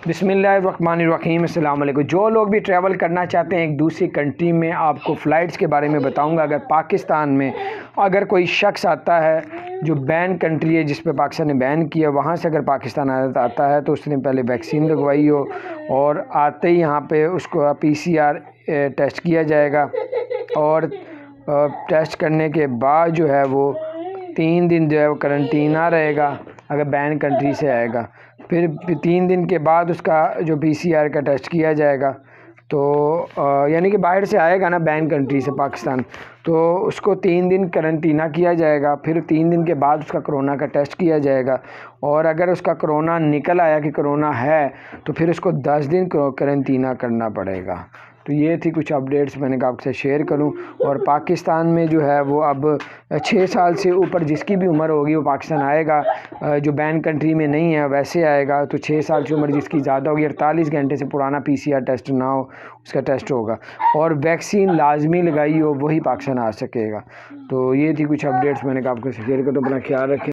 बिस्मिल्लाहिर्रहमानिर्रहीम। अस्सलाम वालेकुम। जो लोग भी ट्रैवल करना चाहते हैं एक दूसरी कंट्री में, आपको फ़्लाइट्स के बारे में बताऊंगा। अगर पाकिस्तान में अगर कोई शख्स आता है जो बैन कंट्री है, जिस पे पाकिस्तान ने बैन किया, वहाँ से अगर पाकिस्तान आता है तो उसने पहले वैक्सीन लगवाई हो और आते ही यहाँ पे उसको PCR टेस्ट किया जाएगा और टेस्ट करने के बाद जो है वो 3 दिन जो है वो करंटीना रहेगा अगर बैन कंट्री से आएगा। फिर 3 दिन के बाद उसका जो PCR का टेस्ट किया जाएगा, तो यानी कि बाहर से आएगा ना बैन कंट्री से पाकिस्तान, तो उसको 3 दिन करंटीना किया जाएगा। फिर 3 दिन के बाद उसका कोरोना का टेस्ट किया जाएगा और अगर उसका कोरोना निकल आया कि कोरोना है तो फिर उसको 10 दिन करंटीना करना पड़ेगा। तो ये थी कुछ अपडेट्स, मैंने कहा आपसे शेयर करूं। और पाकिस्तान में जो है वो अब 6 साल से ऊपर जिसकी भी उम्र होगी वो पाकिस्तान आएगा। जो बैन कंट्री में नहीं है वैसे आएगा। तो 6 साल की उम्र जिसकी ज़्यादा होगी, 48 घंटे से पुराना PCR टेस्ट ना हो उसका टेस्ट होगा और वैक्सीन लाजमी लगाई हो वही पाकिस्तान आ सकेगा। तो ये थी कुछ अपडेट्स, मैंने कहा आपको शेयर करूं। अपना ख्याल रखें।